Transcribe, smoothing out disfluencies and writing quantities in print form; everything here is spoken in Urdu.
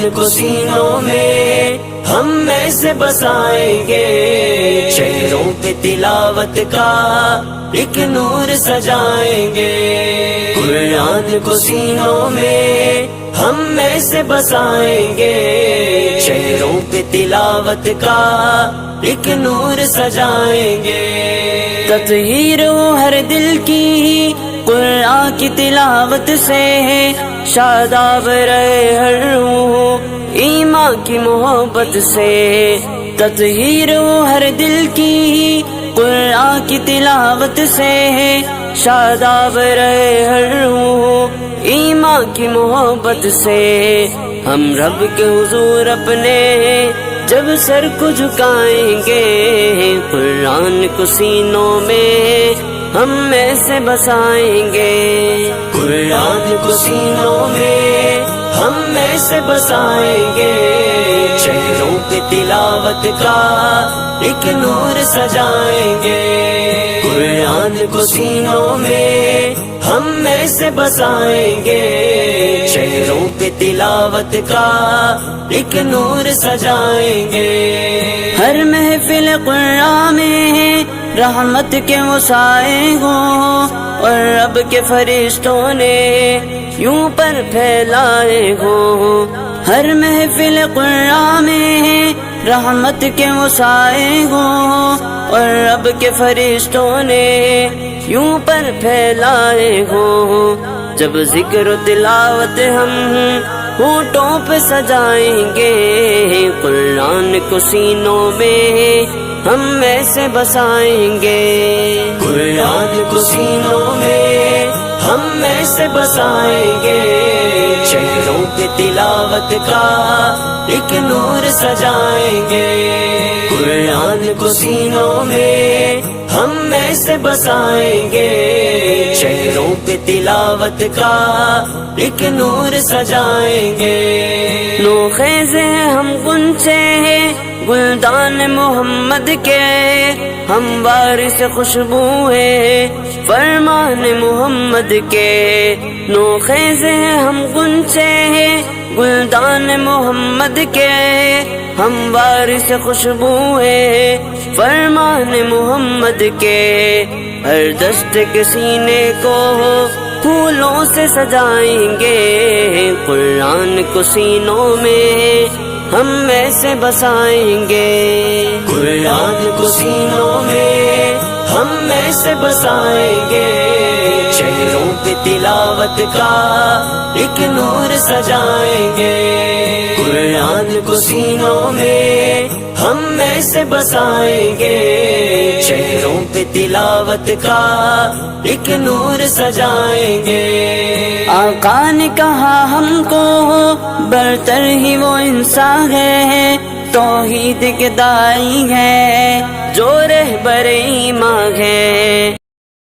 قرآن کو سینوں میں ہم میں سے بسائیں گے، چہروں پہ تلاوت کا ایک نور سجائیں گے۔ قرآن کو سینوں میں ہم میں سے بسائیں گے، چہروں پہ تلاوت کا ایک نور سجائیں گے۔ تطہیر ہو ہر دل کی قرآن کی تلاوت سے، شاداب رہے ہر روح ایمان کی محبت سے۔ تطہیر ہو ہر دل کی قرآن کی تلاوت سے، شاداب رہے ہر روح ایمان کی محبت سے۔ ہم رب کے حضور اپنے جب سر کو جھکائیں گے، قرآن کو سینوں میں ہم میں سے بسائیں گے۔ قرآن کو سینوں میں ہم میں سے بسائیں گے، چہروں پہ تلاوت کا ایک نور سجائیں گے۔ قرآن کو سینوں میں ہم میں سے بسائیں گے، چہروں پہ تلاوت کا ایک نور سجائیں گے۔ ہر محفل قرآن میں رحمت کے وہ سائے ہوں، اور رب کے فرشتوں نے یوں پر پھیلائے ہوں۔ ہر محفل قرآن میں رحمت کے وہ سائے ہوں، اور رب کے فرشتوں نے یوں پر پھیلائے ہوں۔ جب ذکر و تلاوت ہم ہونٹوں پہ سجائیں گے، قرآن کو سینوں میں ہم میں سے بسائیں گے۔ قرآن کو سینوں میں ہم میں سے بسائیں گے، چہروں پہ تلاوت کا ایک نور سجائیں گے۔ قرآن کو سینوں میں ہم میں سے بسائیں گے، چہروں پہ تلاوت کا ایک نور سجائیں گے۔ نوخیز ہیں ہم غنچے گلدان محمد کے، ہم وارث خوشبو ہیں فرمان محمد کے۔ نوخیز ہیں ہم غنچے گلدان محمد کے، ہم وارث خوشبو ہیں فرمان محمد کے۔ ہر دست کے سینے کو پھولوں سے سجائیں گے، قرآن کو سینوں میں ہم میں سے بسائیں گے۔ قرآن کو سینوں میں ہم میں سے بسائیں گے، چہروں پہ تلاوت کا ایک نور سجائیں گے۔ قرآن کو سینوں میں ہم میں سے بسائیں گے، چہروں پہ تلاوت کا ایک نور سجائیں گے۔ آقا نے کہا ہم کو برتر ہی وہ انسان ہے، توحید کے داعی ہے جو رہبر ایمان ہے۔